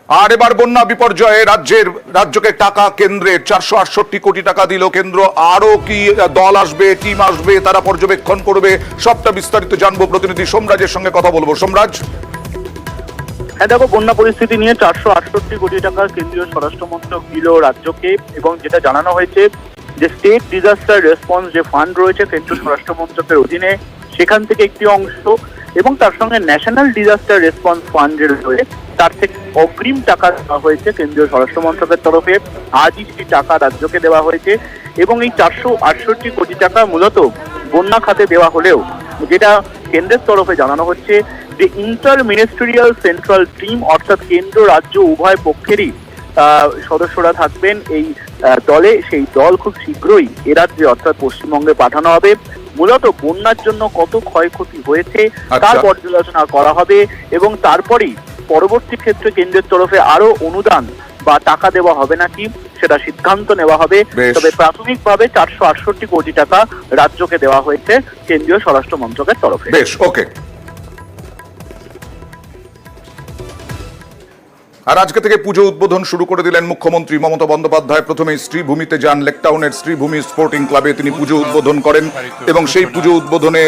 আর এবার বন্যা বিপর্যয়ে রাজ্যকে টাকা কেন্দ্রের 468 কোটি টাকা দিল কেন্দ্র। আরো কি দল আসবে, টিম আসবে, তারা পর্যবেক্ষণ করবে, সবটা বিস্তারিত জানবো। প্রতিনিধি সোমরাজের সঙ্গে কথা বলবো। সোমরাজ, হ্যাঁ দেখো, বন্যা পরিস্থিতি নিয়ে 468 কোটি টাকার কেন্দ্রীয় স্বরাষ্ট্রমন্ত্রক দিল রাজ্যকে, এবং যেটা জানানো হয়েছে যে স্টেট ডিজাস্টার রেসপন্স যে ফান্ড রয়েছে কেন্দ্রীয় স্বরাষ্ট্রমন্ত্রকের অধীনে, সেখান থেকে একটি অংশ, এবং তার সঙ্গে ন্যাশনাল ডিজাস্টার রেসপন্স ফান্ড যে রয়েছে তার থেকে অগ্রিম টাকা দেওয়া হয়েছে কেন্দ্রীয় স্বরাষ্ট্রমন্ত্রকের তরফে। আজই সেই টাকা রাজ্যকে দেওয়া হয়েছে, এবং এই 468 কোটি টাকা মূলত বন্যা খাতে দেওয়া হলেও যেটা কেন্দ্রের তরফে জানানো হচ্ছে যে ইন্টার মিনিস্ট্রিয়াল সেন্ট্রাল টিম, অর্থাৎ কেন্দ্র রাজ্য উভয় পক্ষেরই সদস্যরা থাকবেন এই দলে। সেই দল খুব শীঘ্রই এ রাজ্যে অর্থাৎ পশ্চিমবঙ্গে পাঠানো হবে। মূলত বন্যার জন্য কত ক্ষয়ক্ষতি হয়েছে তার পর্যালোচনা করা হবে, এবং তারপরেই পরবর্তী ক্ষেত্রে কেন্দ্রের তরফে আরো অনুদান বা টাকা দেওয়া হবে নাকি সেটা সিদ্ধান্ত নেওয়া হবে। তবে প্রাথমিকভাবে 468 কোটি টাকা রাজ্যকে দেওয়া হয়েছে কেন্দ্রীয় স্বরাষ্ট্র মন্ত্রকের তরফে। বেশ, ওকে। আর আজকে থেকে পুজো উদ্বোধন শুরু করে দিলেন মুখ্যমন্ত্রী মমতা বন্দ্যোপাধ্যায়। প্রথমে শ্রীভূমিতে যান, লেকটাউনের শ্রীভূমি স্পোর্টিং ক্লাবে তিনি পুজো উদ্বোধন করেন, এবং সেই পুজো উদ্বোধনে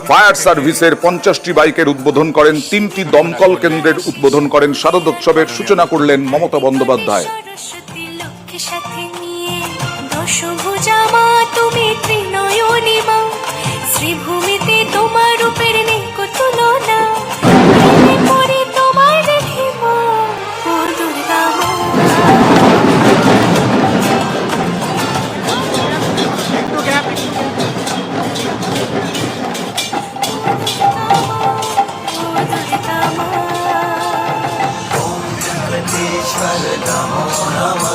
ফায়ার সার্ভিসের 50টি বাইকের উদ্বোধন করেন, 3টি দমকল কেন্দ্রের উদ্বোধন করেন। শারদোৎসবের সূচনা করলেন মমতা বন্দ্যোপাধ্যায়। শ্রীভূমিতে তোমার রূপের নেই তুলনা, नमो नमः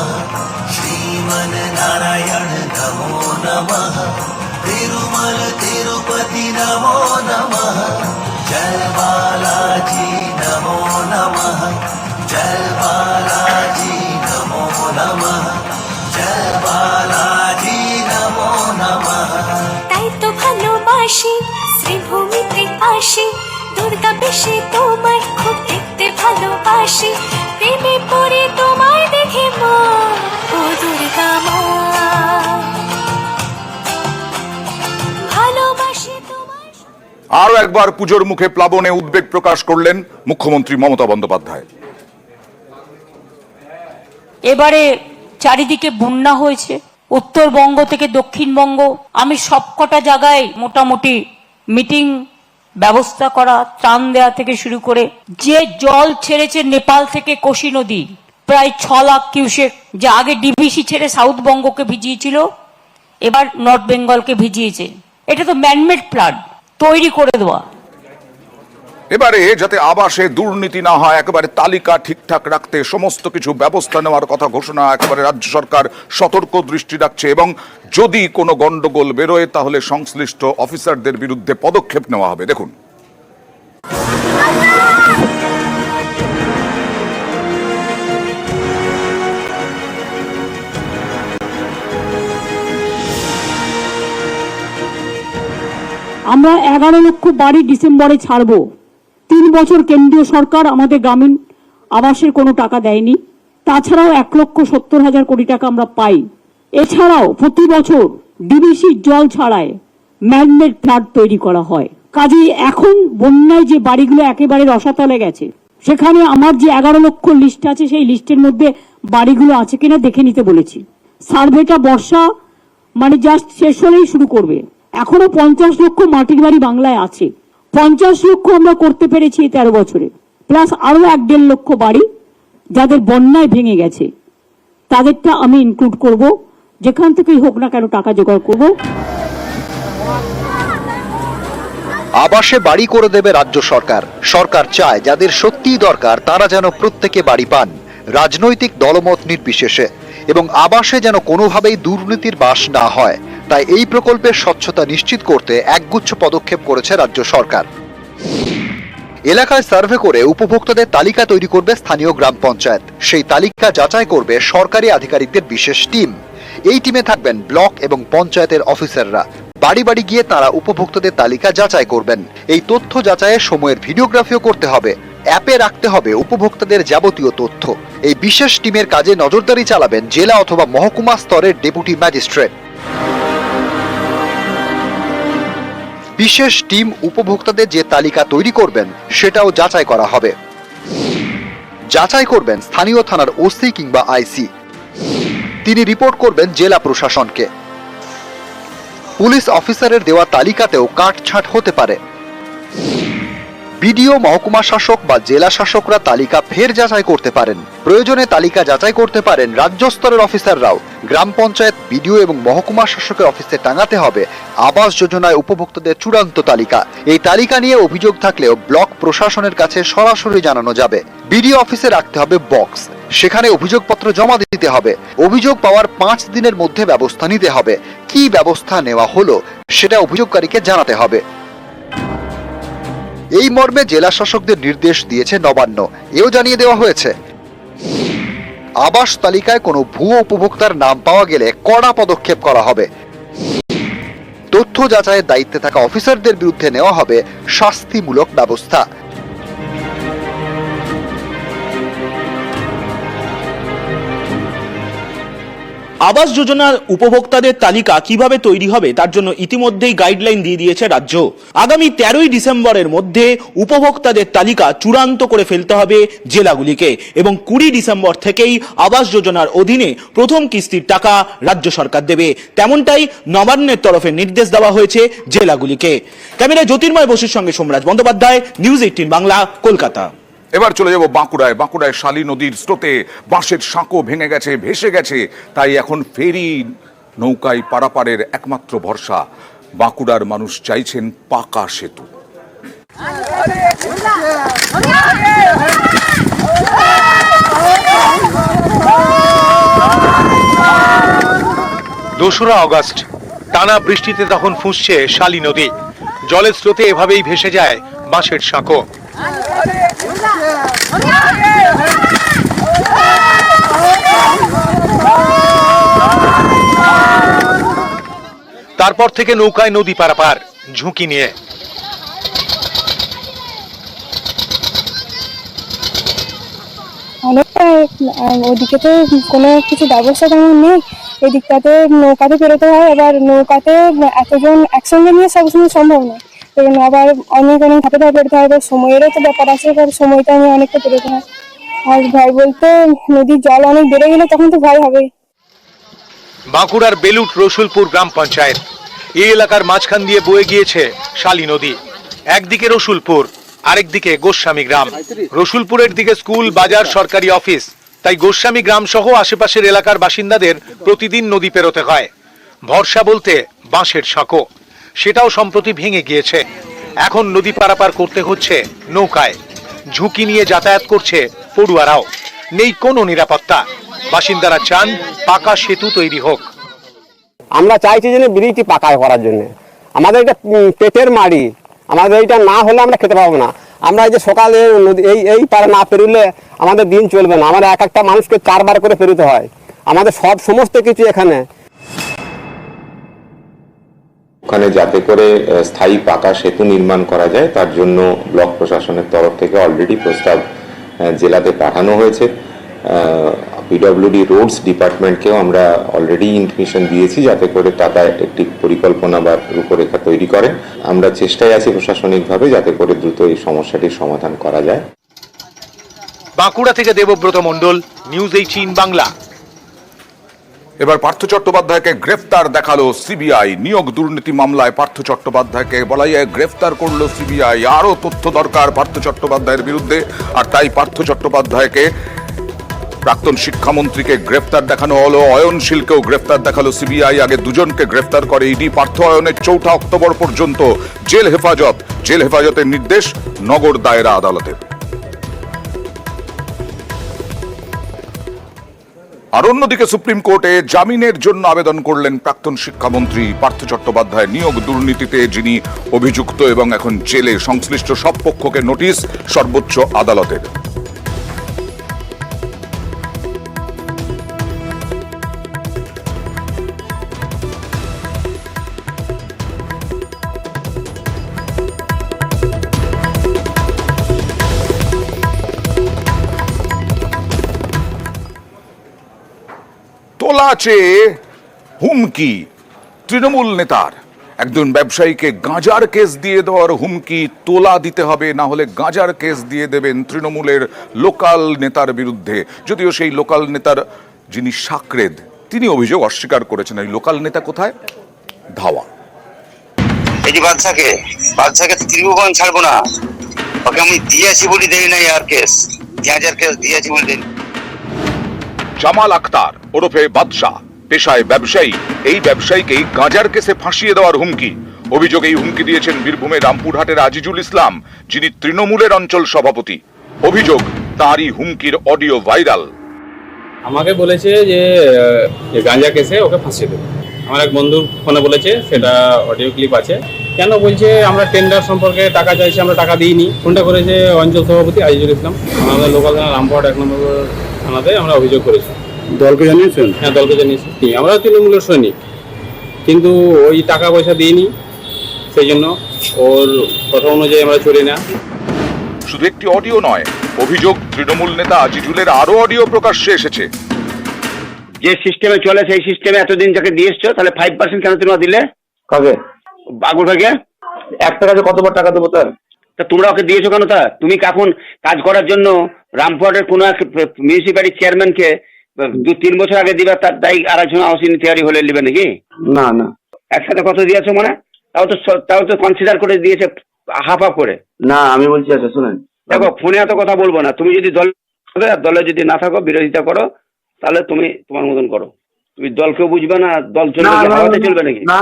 श्रीमन नारायण नमो नमः तिरुमल तिरुपति नमो नमः जय बालाजी नमो नमः जय बालाजी नमो नमः जय बालाजी नमो नमः। তাই তো ভালোবাসি শ্রীভূমিতে আসি, দুর্গা বেশে তোমার খুব দেখতে ভালোবাসি, প্রেমে পড়ে তোমায় দেখে মা, ও দুর্গা মা ভালোবাসি তোমায়। আরো একবার পুজোর মুখে প্লাবনে উদ্বেগ প্রকাশ করলেন মুখ্যমন্ত্রী মমতা বন্দ্যোপাধ্যায়। এবারে চারিদিকে বন্যা হয়েছে, উত্তরবঙ্গ থেকে দক্ষিণবঙ্গ। আমি সবকটা জায়গায় মোটামুটি মিটিং ব্যবস্থা করা, ত্রাণ দেওয়া থেকে শুরু করে, যে জল ছেড়েছে নেপাল থেকে কোশি নদী প্রায় 6 লাখ কিউসেক, যে আগে ডিবিসি ছেড়ে সাউথ বঙ্গকে ভিজিয়েছিল, এবার নর্থ বেঙ্গলকে ভিজিয়েছে। এটা তো ম্যানমেড ফ্লাড তৈরি করে দেওয়া। এবারে যাতে আবাসে দুর্নীতি না হয়, একেবারে তালিকা ঠিকঠাক রাখতে সমস্ত কিছু ব্যবস্থা নেওয়ার কথা ঘোষণা। একেবারে রাজ্য সরকার সতর্ক দৃষ্টি রাখছে, এবং যদি কোনো গন্ডগোল বেরোয় তাহলে সংশ্লিষ্ট অফিসারদের বিরুদ্ধে পদক্ষেপ নেওয়া হবে। দেখুন, আমরা 11 লক্ষ বাড়ি ডিসেম্বরে ছাড়বো। 3 বছর কেন্দ্রীয় সরকার আমাদের গ্রামীণ আবাসের কোনো টাকা দেয়নি। তাছাড়াও 1,70,000 কোটি টাকা আমরা পাই। এছাড়াও প্রতি বছর ডিবিসি জল ছাড়ায় ম্যানমেড ফ্লাড তৈরি করা হয়। কাজেই এখন বন্যায় যে বাড়িগুলো একেবারে রসাতলে গেছে, সেখানে আমার যে 11 লক্ষ লিস্ট আছে, সেই লিস্টের মধ্যে বাড়িগুলো আছে কিনা দেখে নিতে বলেছি। সার্ভেটা বর্ষা মানে জাস্ট শেষ হলেই শুরু করবে। এখনো 50 লক্ষ মাটির বাড়ি বাংলায় আছে। 50 লক্ষ আমরা করতে পেরেছি এই 13 বছরে, প্লাস আরো 1.5 লক্ষ বাড়ি যাদের বন্যায় ভেঙে গেছে, তাদেরটা আমি ইনক্লুড করব। যেখান থেকেই হোক না কেন টাকা জোগাড় করব। আবাসে বাড়ি করে দেবে রাজ্য সরকার। সরকার চায় যাদের সত্যিই দরকার তারা যেন প্রত্যেকে বাড়ি পান, রাজনৈতিক দলমত নির্বিশেষে, এবং আবাসে যেন কোনোভাবেই দুর্নীতির বাস না হয়। তাই এই প্রকল্পের স্বচ্ছতা নিশ্চিত করতে একগুচ্ছ পদক্ষেপ করেছে রাজ্য সরকার। এলাকায় সার্ভে করে উপভোক্তাদের তালিকা তৈরি করবে স্থানীয় গ্রাম পঞ্চায়েত। সেই তালিকা যাচাই করবে সরকারি আধিকারিকদের বিশেষ টিম। এই টিমে থাকবেন ব্লক এবং পঞ্চায়েতের অফিসাররা। বাড়ি বাড়ি গিয়ে তারা উপভোক্তাদের তালিকা যাচাই করবেন। এই তথ্য যাচাইয়ের সময়ের ভিডিওগ্রাফিও করতে হবে। অ্যাপে রাখতে হবে উপভোক্তাদের যাবতীয় তথ্য। এই বিশেষ টিমের কাজে নজরদারি চালাবেন জেলা অথবা মহকুমা স্তরের ডেপুটি ম্যাজিস্ট্রেট। বিশেষ টিম উপভোক্তাদের যে তালিকা তৈরি করবেন সেটাও যাচাই করা হবে। যাচাই করবেন স্থানীয় থানার ওসি কিংবা আইসি। তিনি রিপোর্ট করবেন জেলা প্রশাসনকে। পুলিশ অফিসারের দেওয়া তালিকাতেও কাটছাঁট হতে পারে। বিডিও, মহকুমা শাসক বা জেলা শাসকরা তালিকা ফের যাচাই করতে পারেন। প্রয়োজনে তালিকা যাচাই করতে পারেন রাজ্য স্তরের অফিসাররাও। গ্রাম পঞ্চায়েত, বিডিও এবং মহকুমা শাসকের অফিসে টাঙাতে হবে আবাস যোজনায় উপভোক্তাদের চূড়ান্ত তালিকা। এই তালিকা নিয়ে অভিযোগ থাকলেও ব্লক প্রশাসনের কাছে সরাসরি জানানো যাবে। বিডিও অফিসে রাখতে হবে বক্স, সেখানে অভিযোগপত্র জমা দিতে হবে। অভিযোগ পাওয়ার 5 দিনের মধ্যে ব্যবস্থা নিতে হবে। কি ব্যবস্থা নেওয়া হলো সেটা অভিযোগকারীকে জানাতে হবে। এই মর্মে জেলা শাসকদের নির্দেশ দিয়েছে নবান্ন। এও জানিয়ে দেওয়া হয়েছে আবাস তালিকায় কোনো ভুয়ো উপভোক্তার নাম পাওয়া গেলে কড়া পদক্ষেপ করা হবে। তথ্য যাচাইয়ের দায়িত্বে থাকা অফিসারদের বিরুদ্ধে নেওয়া হবে শাস্তিমূলক ব্যবস্থা। আবাস যোজনার উপভোক্তাদের তালিকা কিভাবে তৈরি হবে তার জন্য ইতিমধ্যেই গাইডলাইন দিয়ে দিয়েছে রাজ্য। আগামী 13ই ডিসেম্বরের মধ্যে উপভোক্তাদের তালিকা চূড়ান্ত করে ফেলতে হবে জেলাগুলিকে এবং 20 ডিসেম্বর থেকেই আবাস যোজনার অধীনে প্রথম কিস্তির টাকা রাজ্য সরকার দেবে, তেমনটাই নবান্নের তরফে নির্দেশ দেওয়া হয়েছে জেলাগুলিকে। ক্যামেরায় জ্যোতির্ময় বসুর সঙ্গে সোমরাজ বন্দ্যোপাধ্যায়, নিউজ 18 বাংলা, কলকাতা। এবার চলে যাব বাঁকুড়ায় শালী নদীর স্রোতে বাঁশের সাঁকো ভেঙে গেছে, ভেসে গেছে। তাই এখন ফেরি নৌকায় পারাপারের একমাত্র ভরসা। বাঁকুড়ার মানুষ চাইছেন পাকা সেতু। দোসরা আগস্ট টানা বৃষ্টিতে তখন ফুঁসছে শালী নদী। জলের স্রোতে এভাবেই ভেসে যায় বাঁশের সাঁকো। তারপর থেকে নৌকায় নদী পারাপার ঝুঁকি নিয়ে। অনেকটা ওদিকে তো কোনো কিছু ব্যবস্থা তেমন নেই, এদিকটাতে নৌকাতে বেরোতে হয়। আবার নৌকাতে এতজন একসঙ্গে নিয়ে সবসময় সম্ভব নয়, এবং আবার অনেক ধাপে ধাপে বেরোতে হয়। এবার সময়েরও তো ব্যাপার আছে, এবার সময়টা নিয়ে অনেকটা বেরোতে হয়। আর ভয় বলতে নদীর জল অনেক বেড়ে গেলে তখন তো ভয় হবেই। বাঁকুড়ার বেলুট রসুলপুর গ্রাম পঞ্চায়েত, এই এলাকার মাঝখান দিয়ে বয়ে গিয়েছে শালী নদী। একদিকে রসুলপুর, আরেকদিকে গোস্বামী গ্রাম। রসুলপুরের দিকে স্কুল, বাজার, সরকারি অফিস। তাই গোস্বামী গ্রাম সহ আশেপাশের এলাকার বাসিন্দাদের প্রতিদিন নদী পেরোতে হয়। ভরসা বলতে বাঁশের সাঁকো, সেটাও সম্প্রতি ভেঙে গিয়েছে। এখন নদী পারাপার করতে হচ্ছে নৌকায়। ঝুঁকি নিয়ে যাতায়াত করছে পড়ুয়ারাও। নেই কোনো নিরাপত্তা। বাসিন্দারা চান পাকা সেতু তৈরি হোক। আমরা চাইছি যে ব্রিজটি পাকা করার জন্য। আমাদের এটা পেটের মাড়ি, আমাদের এইটা না হলে আমরা খেতে পাবো না। আমরা এই যে সকালে নদী এই পারে না পেরোলে আমাদের দিন চলবে না। আমাদের এক একটা মানুষকে 4 বার করে পেরোতে হয়। আমাদের সমস্ত কিছু এখানে। ওখানে যাতে করে স্থায়ী পাকা সেতু নির্মাণ করা যায় তার জন্য ব্লক প্রশাসনের তরফ থেকে অলরেডি প্রস্তাব জেলাতে পাঠানো হয়েছে। পিডব্লিউডি রোডস ডিপার্টমেন্টকেও আমরা অলরেডি ইনফরমেশন দিয়েছি যাতে করে তারা একটি পরিকল্পনা বা রূপরেখা তৈরি করে। আমরা চেষ্টায় আছি প্রশাসনিকভাবে যাতে করে দ্রুত এই সমস্যাটির সমাধান করা যায়। বাঁকুড়া থেকে দেবব্রত মণ্ডল, নিউজ 18 বাংলা। এবার পার্থ চট্টোপাধ্যায়কে গ্রেফতার দেখালো সিবিআই। নিয়োগ দুর্নীতি মামলায় পার্থ চট্টোপাধ্যায়কে বলাইয়ে গ্রেফতার করলো সিবিআই। আরো তথ্য দরকার পার্থ চট্টোপাধ্যায়ের বিরুদ্ধে, আর তাই পার্থ চট্টোপাধ্যায়কে, প্রাক্তন শিক্ষামন্ত্রীকে গ্রেফতার দেখানো হলো। অয়নশীলকেও গ্রেফতার দেখালো সিবিআই। আগে দুজনকে গ্রেফতার করে ইডি। পার্থ অয়নের 4 অক্টোবর পর্যন্ত জেল হেফাজতের নির্দেশ নগর দায়রা আদালতের। আর অন্যদিকে সুপ্রিম কোর্টে জামিনের জন্য আবেদন করলেন প্রাক্তন শিক্ষামন্ত্রী পার্থ চট্টোপাধ্যায়। নিয়োগ দুর্নীতিতে যিনি অভিযুক্ত এবং এখন জেলে, সংশ্লিষ্ট সব পক্ষকে নোটিশ সর্বোচ্চ আদালতের। চেয়ে হুমকি তৃণমূল নেতার। একজন ব্যবসায়ীকে গাঁজার কেস দিয়ে দেওয়ার হুমকি, তোলা দিতে হবে, না হলে গাঁজার কেস দিয়ে দেবেন তৃণমূলের লোকাল নেতার বিরুদ্ধে। যদিও সেই লোকাল নেতার যিনি সাকরেদ, তিনি অভিযোগ অস্বীকার করেছেন। এই লোকাল নেতা কোথায়? ধাওয়া। এই যে বাদশাকে ত্রিভুবন ছাড়বো না, ওকে আমি দিয়েছি বলি দেই নাই, আর কেস 2000 কেস দিয়েছি বলি দেই। জামাল আখতার ওরফে বাদশা, পেশায় ব্যবসায়ী। এই ব্যবসায়ীকেই গাঁজার কেসে ফাঁসিয়ে দেওয়ার হুমকি। অভিযোগ এই হুমকি দিয়েছেন বীরভূমের রামপুরহাটের আজিজুল ইসলাম, যিনি তৃণমূলের অঞ্চল সভাপতি। অভিযোগ তাঁরই হুমকির অডিও ভাইরাল। আমাকে বলেছে যে গাঁজা কেসে ওকে ফাঁসিয়ে দেবে। আমার এক বন্ধুর ফোনে বলেছে, সেটা অডিও ক্লিপ আছে। কেন বলছে আমরা টেন্ডার সম্পর্কে টাকা চাইছি, আমরা টাকা দিইনি। ফোনটা করেছে অঞ্চল সভাপতি আজিজুল ইসলাম। আমাদের লোকাল থানা রামপুরহাট 1 নম্বর থানাতে আমরা অভিযোগ করেছি। দলকে জানিয়েছেন? হ্যাঁ, দলকে জানিয়েছি। আমরা তৃণমূলের সৈনিক, কিন্তু ওই টাকা পয়সা দিইনি, সেই জন্য ওর কথা অনুযায়ী আমরা চলি না। শুধু একটি অডিও নয়, অভিযোগ তৃণমূল নেতা আজিজুলের আরো অডিও প্রকাশ্যে এসেছে। যে সিস্টেমে চলে সেই সিস্টেমে এতদিন যাকে দিয়ে এসছো, তাহলে 5% কেন তোমরা দিলে? কাকে? বাগুর ভাগে একটা কাজে কতবার টাকা দেবো তার? তা তোমরা ওকে দিয়েছো কেন? তা তুমি এখন কাজ করার জন্য রামপুরহাটের কোনো এক মিউনিসিপ্যালিটি চেয়ারম্যানকে 2-3 বছর আগে দিবা, তার দায়ী আরেকজন হাউসিং তৈরি হলে নেবে নাকি? না না, একসাথে কত দিয়েছো মানে? তাও তো কনসিডার করে দিয়েছে হাফ করে। না আমি বলছি, আচ্ছা শুনেন, দেখো ফোনে এত কথা বলবো না। তুমি যদি দলে যদি না থাকো, বিরোধিতা করো, তাহলে তুমি তোমার মতন করো। তুমি দলকেও বুঝবে না, দল চলবে হাওয়াতে চলবে নাকি? না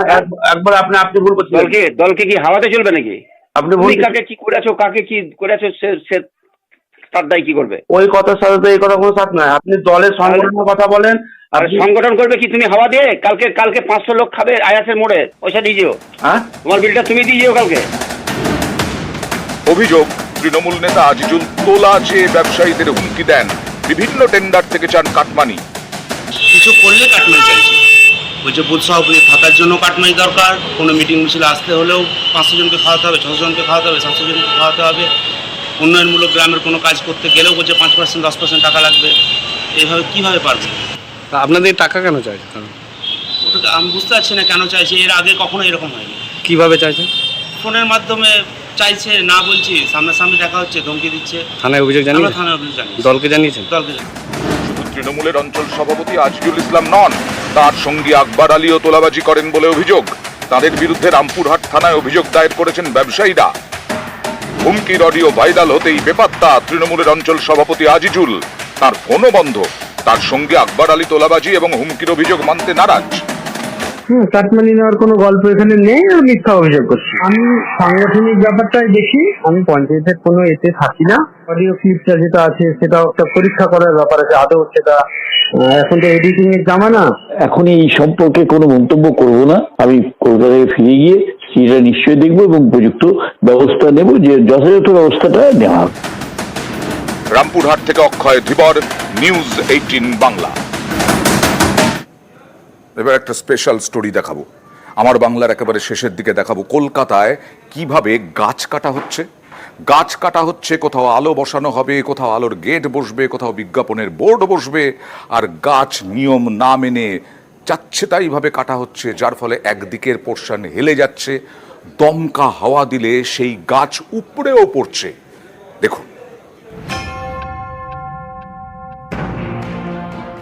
একবার আপনি ভুল করছেন। দলকে কি হাওয়াতে চলবে নাকি? আপনি তুমি কাকে কি করেছো, কাকে কি করেছো, সে তার দায় কি করবে? ওই কথার সাথে তো এই কথা কোনো সাথ নাই। আপনি দলের সংগঠনের কথা বলেন। আর সংগঠন করবে কি তুমি হাওয়া দিয়ে? কালকে 500 লোক খাবে আয়াসের মোড়ে, পয়সা দিয়ে যেও। হ্যাঁ, তোমার বিলটা তুমি দিয়ে যেও কালকে। অভিযোগ তৃণমূল নেতা আজিজুল তোলা চেয়ে ব্যবসায়ীদের হুমকি দেন, বিভিন্ন টেন্ডার থেকে চান কাটমানি। কিছু করলে কাটমানি চাইছে, বলছে বুথ সভাপতি থাকার জন্য কাটমানি দরকার, কোনো মিটিং মিছিল আসতে হলেও 500 জনকে খাওয়াতে হবে, 600 জনকে খাওয়াতে হবে, 700 জনকে খাওয়াতে হবে। উন্নয়নমূলক গ্রামের কোনো কাজ করতে গেলেও বলছে 5%, 10% টাকা লাগবে। এইভাবে কীভাবে পারবে? আপনাদের টাকা কেন চাইছে? ওটা আমি বুঝতে পারছি না কেন চাইছে। এর আগে কখনো এরকম হয়নি। কিভাবে চাইছে? ফোনের মাধ্যমে চাইছে, না বলছি, সামনাসামনি দেখা হচ্ছে, ধমকি দিচ্ছে। থানায় অভিযোগ জানিয়েছেন? আমরা থানায় অভিযোগ জানিয়েছি। দলকে জানিয়েছেন? দলকে জানিয়েছি। শুধু তৃণমূলের অঞ্চল সভাপতি আজিজুল ইসলাম নন, তার সঙ্গী আকবর আলীও তোলাবাজি করেন বলে অভিযোগ। তাদের বিরুদ্ধে রামপুরহাট থানায় অভিযোগ দায়ের করেছেন ব্যবসায়ীরা। হুমকির অডিও ভাইরাল হতেই বেপাত্তা তৃণমূলের অঞ্চল সভাপতি আজিজুল। তার ফোনও বন্ধ। তার সঙ্গে আকবর আলী তোলাবাজি এবং হুমকির অভিযোগ মানতে নারাজ। কাটমানি নেওয়ার কোনো গল্প এখানে নেই, আর মিথ্যা অভিযোগ করছি। আমি সাংগঠনিক ব্যাপারটাই দেখি, আমি পঞ্চায়েতের কোনো এতে থাকি না। অডিও ক্লিপটা যেটা আছে সেটা একটা পরীক্ষা করার ব্যাপার আছে, আদৌ সেটা এখন তো এডিটিং এর জামানা। এখন এই সম্পর্কে কোনো মন্তব্য করব না। আমি কলকাতায় ফিরে গিয়ে সেটা নিশ্চয়ই দেখবো এবং উপযুক্ত ব্যবস্থা নেব, যে যথাযথ ব্যবস্থাটা নেওয়া হবে। রামপুরহাট থেকে অক্ষয় ধীবর, নিউজ 18 বাংলা। এবার একটা স্পেশাল স্টোরি দেখাবো। আমার বাংলার একেবারে শেষের দিকে দেখাবো কলকাতায় কিভাবে গাছ কাটা হচ্ছে। গাছ কাটা হচ্ছে, কোথাও আলো বসানো হবে, কোথাও আলোর গেট বসবে, কোথাও বিজ্ঞাপনের বোর্ড বসবে, আর গাছ নিয়ম না মেনে যাচ্ছে তাইভাবে কাটা হচ্ছে, যার ফলে একদিকের পোর্শন হেলে যাচ্ছে। দমকা হাওয়া দিলে সেই গাছ উপড়েও পড়ছে। দেখুন,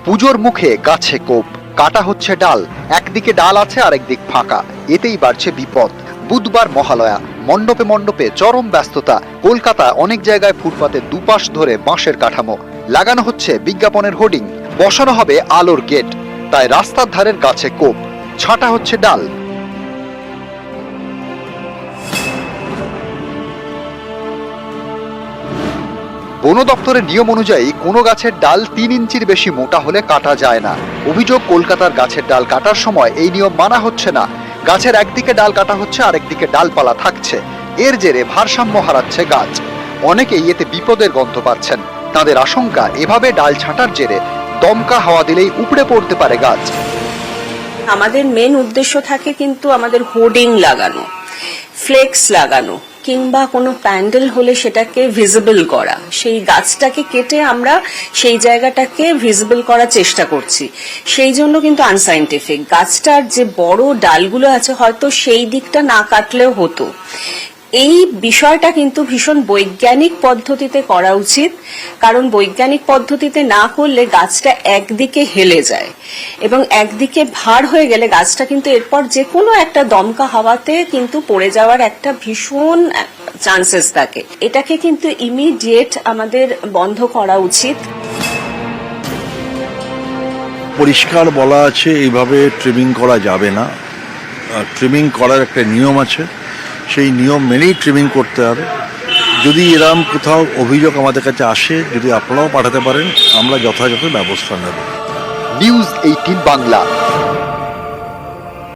পুজোর মুখে গাছে কোপ, কাটা হচ্ছে ডাল। একদিকে ডাল আছে, আরেকদিক ফাঁকা, এতেই বাড়ছে বিপদ। বুধবার মহালয়া, মণ্ডপে মণ্ডপে চরম ব্যস্ততা। কলকাতা অনেক জায়গায় ফুটপাতে দুপাশ ধরে বাঁশের কাঠামো, লাগানো হচ্ছে বিজ্ঞাপনের হোর্ডিং, বসানো হবে আলোর গেট। তাই রাস্তার ধারের গাছে কোপ, ছাঁটা হচ্ছে ডাল। বন দপ্তরের নিয়ম অনুযায়ী কোনো গাছের ডাল 3 ইঞ্চির বেশি মোটা হলে কাটা যায় না। অভিযোগ, কলকাতার গাছের ডাল কাটার সময় এই নিয়ম মানা হচ্ছে না। গাছের একদিকে ডাল কাটা হচ্ছে, আরেকদিকে ডালপালা থাকছে। এর জেরে ভারসাম্য হারাচ্ছে গাছ। অনেকেই এতে বিপদের গন্ধ পাচ্ছেন। তাদের আশঙ্কা, এভাবে ডাল ছাঁটার জেরে দমকা হাওয়া দিলেই উপড়ে পড়তে পারে গাছ। আমাদের মেন উদ্দেশ্য থাকে কিন্তু আমাদের হোর্ডিং লাগানো, ফ্লেক্স লাগানো, কিংবা কোনো প্যান্ডেল হলে সেটাকে ভিজিবল করা, সেই গাছটাকে কেটে আমরা সেই জায়গাটাকে ভিজিবল করার চেষ্টা করছি, সেই জন্য কিন্তু আনসাইন্টিফিক। গাছটার যে বড় ডালগুলো আছে হয়তো সেই দিকটা না কাটলেও হতো। এই বিষয়টা কিন্তু ভীষণ বৈজ্ঞানিক পদ্ধতিতে করা উচিত, কারণ বৈজ্ঞানিক পদ্ধতিতে না করলে গাছটা একদিকে হেলে যায় এবং একদিকে ভার হয়ে গেলে গাছটা কিন্তু এরপর যে কোনো একটা দমকা হাওয়াতে কিন্তু পড়ে যাওয়ার একটা ভীষণ চান্সেস থাকে। এটাকে কিন্তু ইমিডিয়েট আমাদের বন্ধ করা উচিত। পরিষ্কার বলা আছে এইভাবে ট্রিমিং করা যাবে না। ট্রিমিং করার একটা নিয়ম আছে, সেই নিয়ম মেনেই ট্রিমিং করতে হবে। যদি এরকম কোথাও অভিযোগ আমাদের কাছে আসে, যদি আপনারাও পাঠাতে পারেন, আমরা যথাযথ ব্যবস্থা নেব। নিউজ 18 বাংলা।